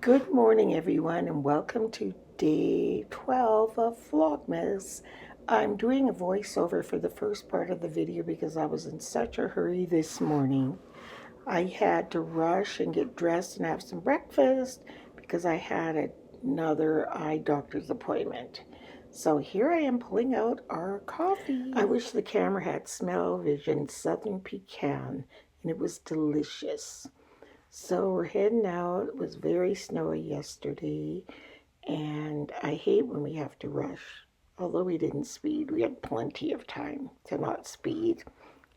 Good morning, everyone, and welcome to day 12 of Vlogmas. I'm doing a voiceover for the first part of the video because I was in such a hurry this morning. I had to rush and get dressed and have some breakfast because I had another eye doctor's appointment. So here I am pulling out our coffee. I wish the camera had Smell-O-Vision Southern Pecan, and it was delicious. So we're heading out. It was very snowy yesterday, and I hate when we have to rush. Although we didn't speed, we had plenty of time to not speed,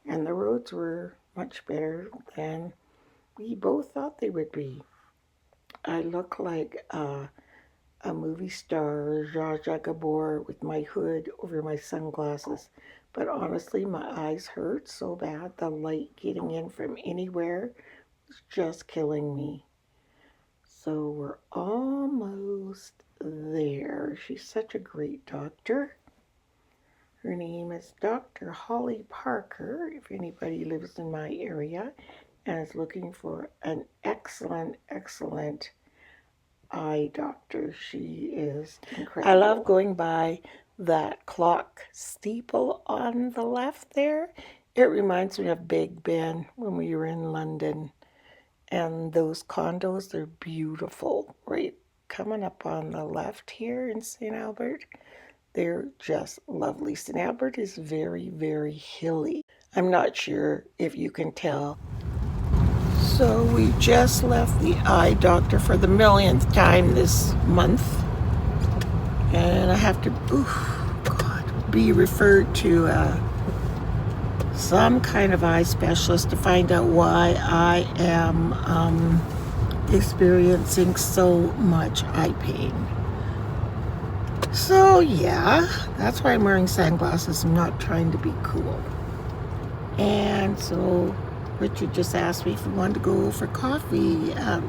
and the roads were much better than we both thought they would be. I look like a movie star, Zsa Zsa Gabor, with my hood over my sunglasses. But honestly, my eyes hurt so bad. The light getting in from anywhere was just killing me. So we're almost there. She's such a great doctor. Her name is Dr. Holly Parker, if anybody lives in my area and is looking for an excellent eye doctor. She is incredible. I love going by that clock steeple on the left there. It reminds me of Big Ben when we were in London. And those condos, they're beautiful, right? Coming up on the left here in St. Albert, they're just lovely. St. Albert is very hilly. I'm not sure if you can tell. So we just left the eye doctor for the millionth time this month. And I have to, be referred to some kind of eye specialist to find out why I am experiencing so much eye pain. So yeah, that's why I'm wearing sunglasses. I'm not trying to be cool. And so Richard just asked me if we wanted to go for coffee at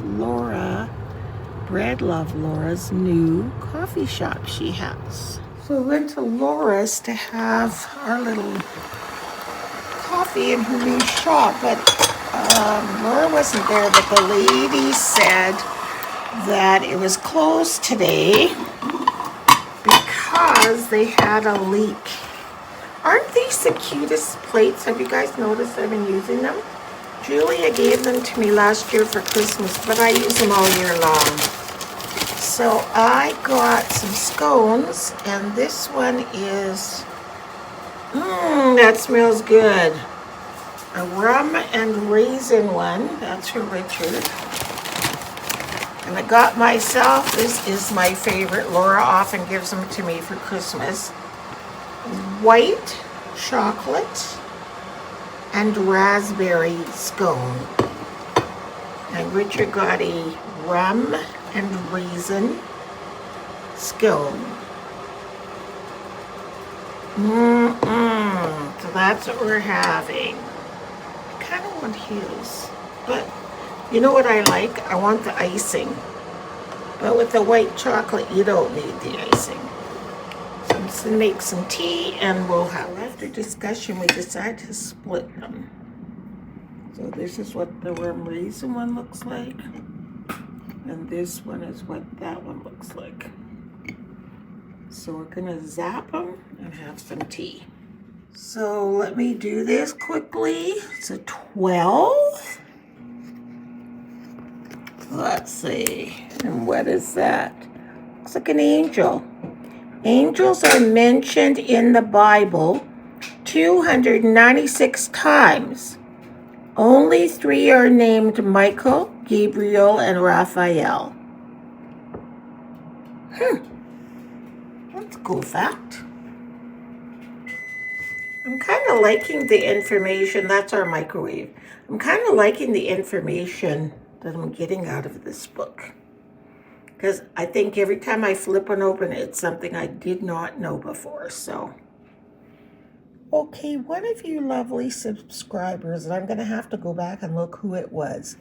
Bread Love Laura's new coffee shop she has. So we went to Laura's to have our little coffee in her new shop, but Laura wasn't there, but the lady said that it was closed today because they had a leak. Aren't these the cutest plates? Have you guys noticed I've been using them? Julia gave them to me last year for Christmas, but I use them all year long. So I got some scones, and this one is, that smells good. A rum and raisin one, that's for Richard. And I got myself, this is my favorite, Laura often gives them to me for Christmas, white chocolate and raspberry scone. And Richard got a rum and raisin scone. So that's what we're having. I kind of want his, but you know what I like? I want the icing. But with the white chocolate, you don't need the icing. So I'm just going to make some tea and we'll have. After discussion, we decided to split them. So this is what the rum raisin one looks like. And this one is what that one looks like. So we're going to zap them and have some tea. So let me do this quickly. It's a 12. Let's see. And what is that? Looks like an angel. Angels are mentioned in the Bible 296 times. Only 3 are named Michael, Gabriel, and Raphael. That's a cool fact. I'm kind of liking the information. That's our microwave. I'm kind of liking the information that I'm getting out of this book. Because I think every time I flip one open, it's something I did not know before. So, okay, one of you lovely subscribers, and I'm going to have to go back and look who it was.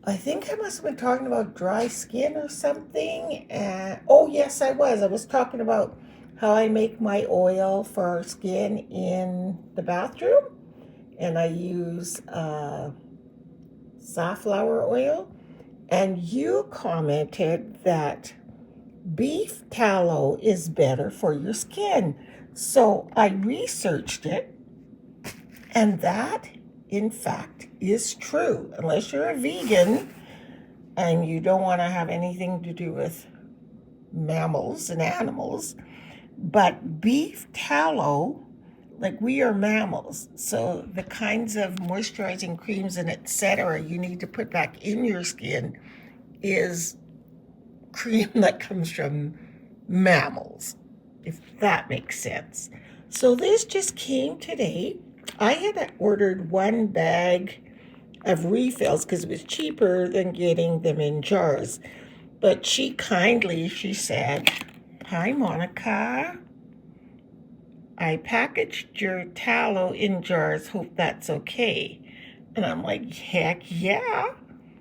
I think I must have been talking about dry skin or something. And oh, yes, I was. I was talking about how I make my oil for our skin in the bathroom. And I use safflower oil. And you commented that beef tallow is better for your skin. So I researched it, and that, in fact, is true. Unless you're a vegan and you don't want to have anything to do with mammals and animals, but beef tallow, like, we are mammals, so the kinds of moisturizing creams and etc. you need to put back in your skin is cream that comes from mammals, if that makes sense. So this just came today. I had ordered one bag of refills because it was cheaper than getting them in jars. But she said, "Hi, Monica. I packaged your tallow in jars. Hope that's okay." And I'm like, heck yeah,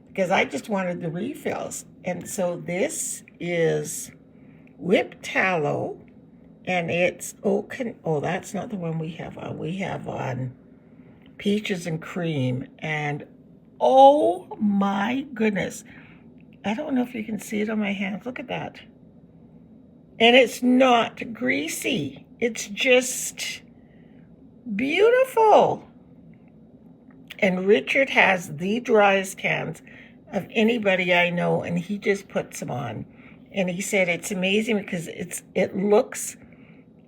because I just wanted the refills. And so this is whipped tallow, and it's oh, that's not the one we have on. We have on peaches and cream, and oh my goodness. I don't know if you can see it on my hands. Look at that. And it's not greasy. It's just beautiful. And Richard has the driest hands of anybody I know, and he just puts them on. And he said it's amazing because it looks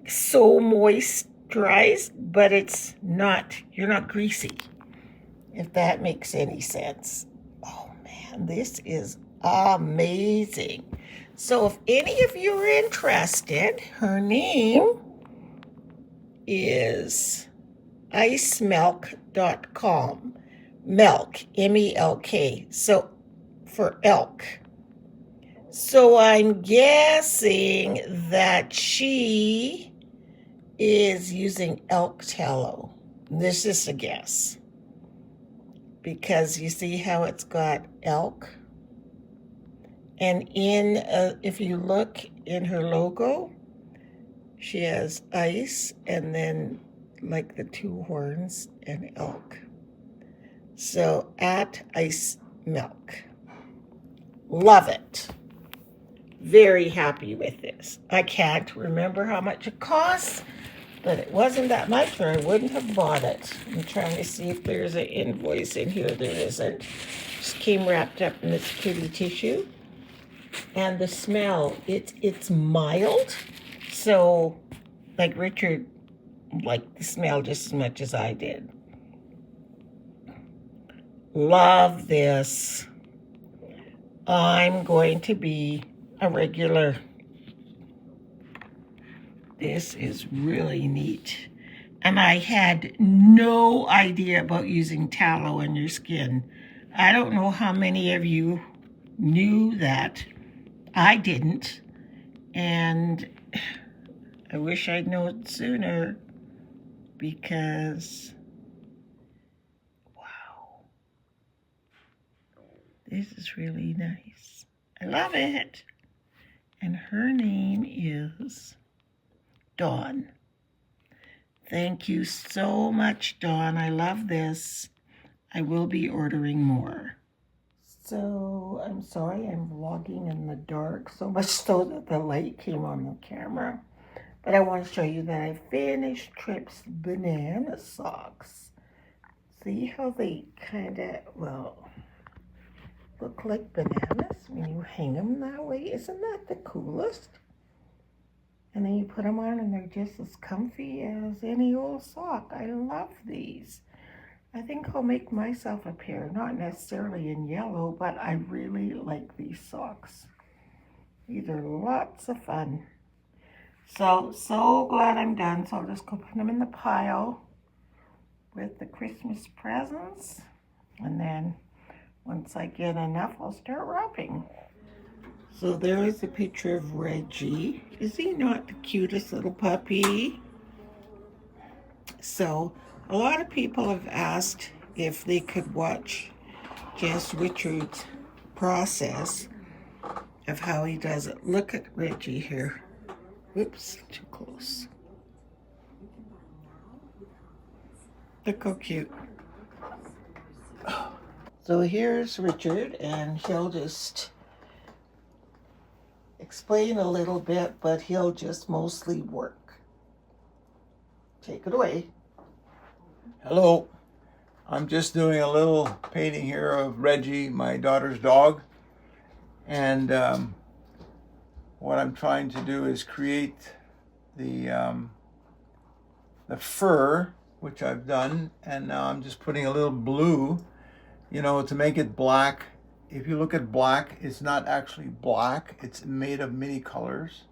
so moisturized, but it's not, you're not greasy, if that makes any sense. Oh man, this is amazing. So if any of you are interested, her name is icemilk.com. Milk, M-E-L-K, so for elk. So I'm guessing that she is using elk tallow. This is a guess, because you see how it's got elk? And if you look in her logo, she has ice and then like the two horns and elk. So at Ice Milk. Love it. Very happy with this. I can't remember how much it costs, but it wasn't that much or I wouldn't have bought it. I'm trying to see if there's an invoice in here. There isn't. Just came wrapped up in this pretty tissue. And the smell, it's mild. So, like, Richard liked the smell just as much as I did. Love this. I'm going to be a regular. This is really neat. And I had no idea about using tallow on your skin. I don't know how many of you knew that. I didn't. And I wish I'd known sooner, because wow, this is really nice. I love it. And her name is Dawn. Thank you so much, Dawn. I love this. I will be ordering more. So I'm sorry I'm vlogging in the dark, so much so that the light came on the camera. But I want to show you that I finished Tripp's banana socks. See how they kind of, well, look like bananas when you hang them that way? Isn't that the coolest? And then you put them on and they're just as comfy as any old sock. I love these. I think I'll make myself a pair, not necessarily in yellow, but I really like these socks. These are lots of fun. So glad I'm done. So I'll just go put them in the pile with the Christmas presents. And then once I get enough, I'll start wrapping. So there is a picture of Reggie. Is he not the cutest little puppy? So a lot of people have asked if they could watch just Richard's process of how he does it. Look at Reggie here. Whoops, too close. Look how cute. So here's Richard, and he'll just explain a little bit, but he'll just mostly work. Take it away. Hello. I'm just doing a little painting here of Reggie, my daughter's dog. And what I'm trying to do is create the fur, which I've done. And now I'm just putting a little blue, to make it black. If you look at black, it's not actually black. It's made of many colors.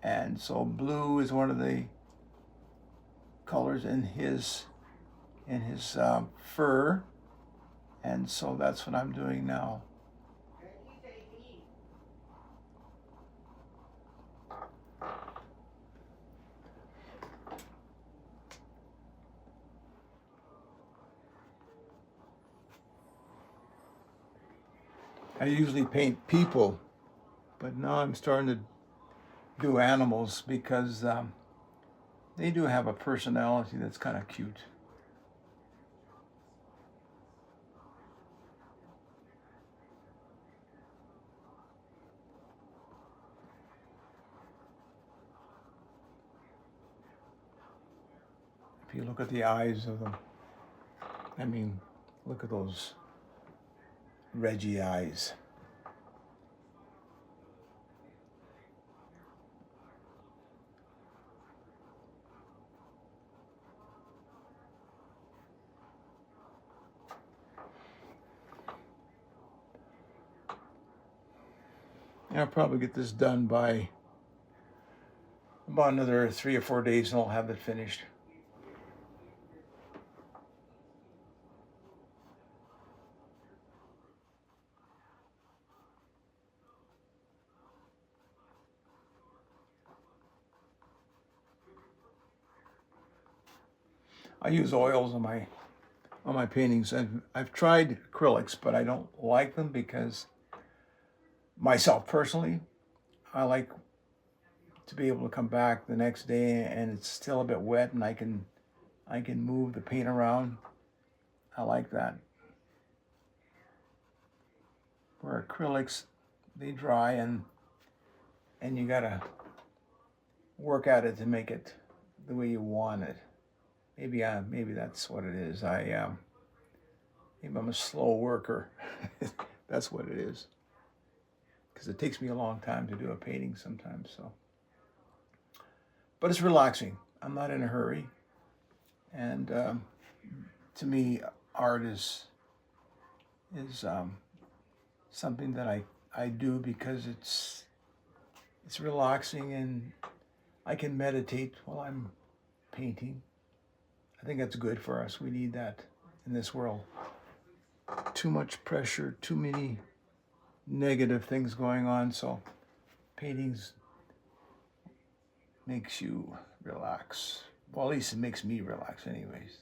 And so blue is one of the colors in his fur. And so that's what I'm doing now. I usually paint people, but now I'm starting to do animals because they do have a personality that's kind of cute. If you look at the eyes of them, look at those Reggie eyes. I'll probably get this done by about another 3 or 4 days and I'll have it finished. I use oils on my paintings. I've tried acrylics, but I don't like them because myself personally, I like to be able to come back the next day and it's still a bit wet and I can move the paint around. I like that. Where acrylics, they dry and you gotta work at it to make it the way you want it. Maybe that's what it is. Maybe I'm a slow worker. That's what it is. Because it takes me a long time to do a painting sometimes. So, but it's relaxing. I'm not in a hurry, and to me, art is something that I do because it's relaxing and I can meditate while I'm painting. I think that's good for us. We need that in this world. Too much pressure, too many negative things going on. So paintings makes you relax. Well, at least it makes me relax anyways.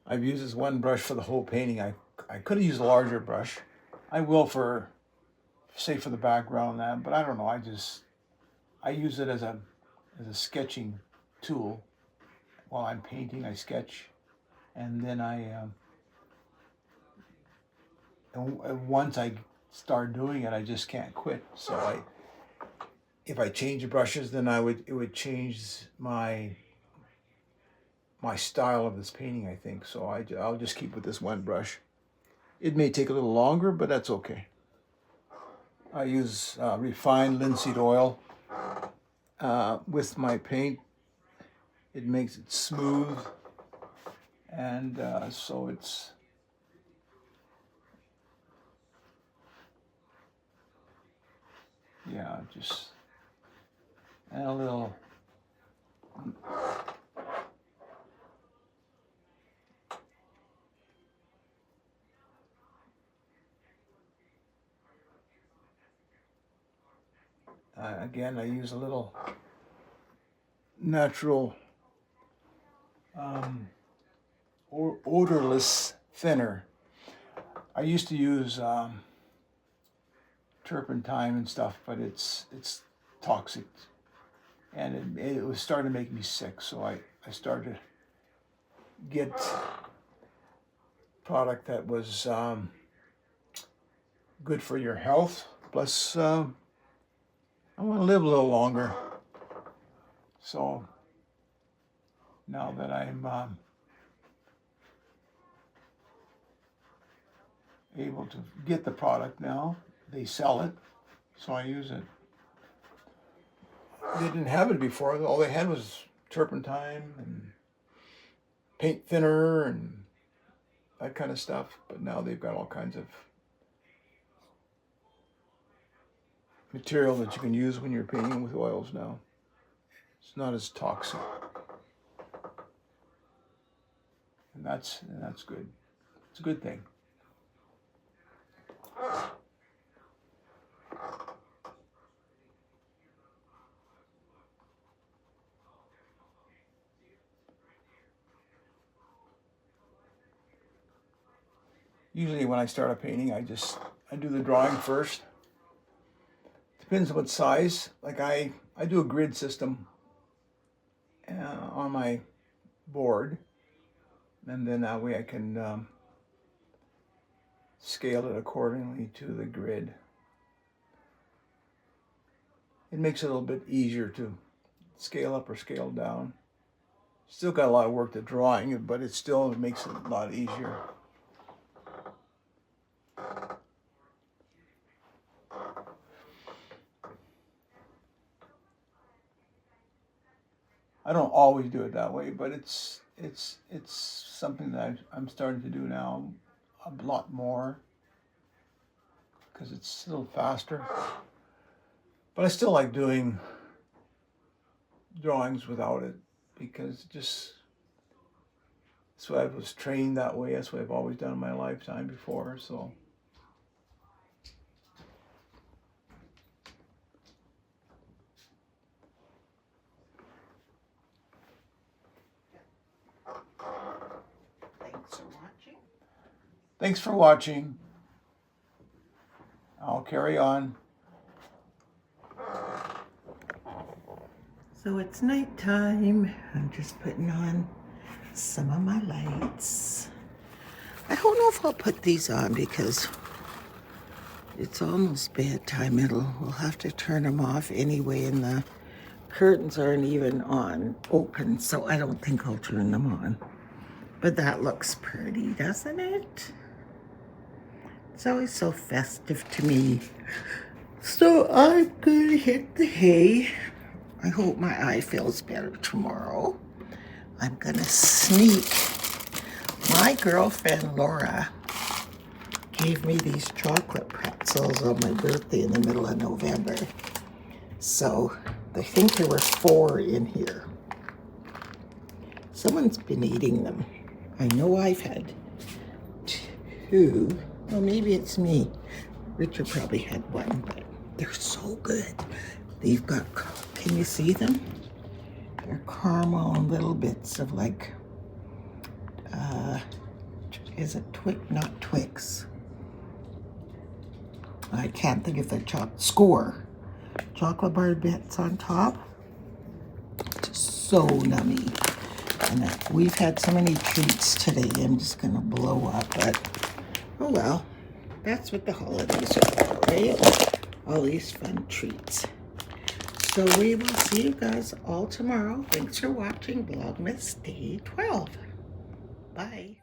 I've used this one brush for the whole painting. I could have used a larger brush. I will for the background and that, but I don't know. I use it as a sketching tool. While I'm painting, I sketch, and then once I start doing it, I just can't quit. So if I change the brushes, then it would change my style of this painting, I think. So I'll just keep with this one brush. It may take a little longer, but that's okay. I use refined linseed oil with my paint. It makes it smooth, and so it's just and a little. Again, I use a little natural odorless thinner. I used to use turpentine and stuff, but it's toxic, and it was starting to make me sick. So I started to get product that was good for your health. Plus, I want to live a little longer. So now that I'm able to get the product now, they sell it, so I use it. They didn't have it before. All they had was turpentine and paint thinner and that kind of stuff. But now they've got all kinds of material that you can use when you're painting with oils now. It's not as toxic. And that's good. It's a good thing. Usually when I start a painting, I do the drawing first. Depends on what size. Like I do a grid system on my board, and then that way I can scale it accordingly to the grid. It makes it a little bit easier to scale up or scale down. Still got a lot of work to drawing it, but it still makes it a lot easier. I don't always do it that way, but it's something that I'm starting to do now a lot more because it's a little faster. But I still like doing drawings without it because that's what I was trained that way. That's what I've always done in my lifetime before. So. Thanks for watching. I'll carry on. So it's nighttime. I'm just putting on some of my lights. I don't know if I'll put these on because it's almost bedtime. We'll have to turn them off anyway, and the curtains aren't even open, so I don't think I'll turn them on. But that looks pretty, doesn't it? It's always so festive to me. So I'm gonna hit the hay. I hope my eye feels better tomorrow. I'm gonna sneak. My girlfriend Laura gave me these chocolate pretzels on my birthday in the middle of November. So I think there were 4 in here. Someone's been eating them. I know I've had 2. Well, maybe it's me. Richard probably had 1, but they're so good. They've got, can you see them? They're caramel and little bits of like, is it Twix? Not Twix. I can't think of the Score. Chocolate bar bits on top. So nummy. And we've had so many treats today, I'm just gonna blow up, but oh well, that's what the holidays are for, right? All these fun treats. So we will see you guys all tomorrow. Thanks for watching Vlogmas Day 12. Bye.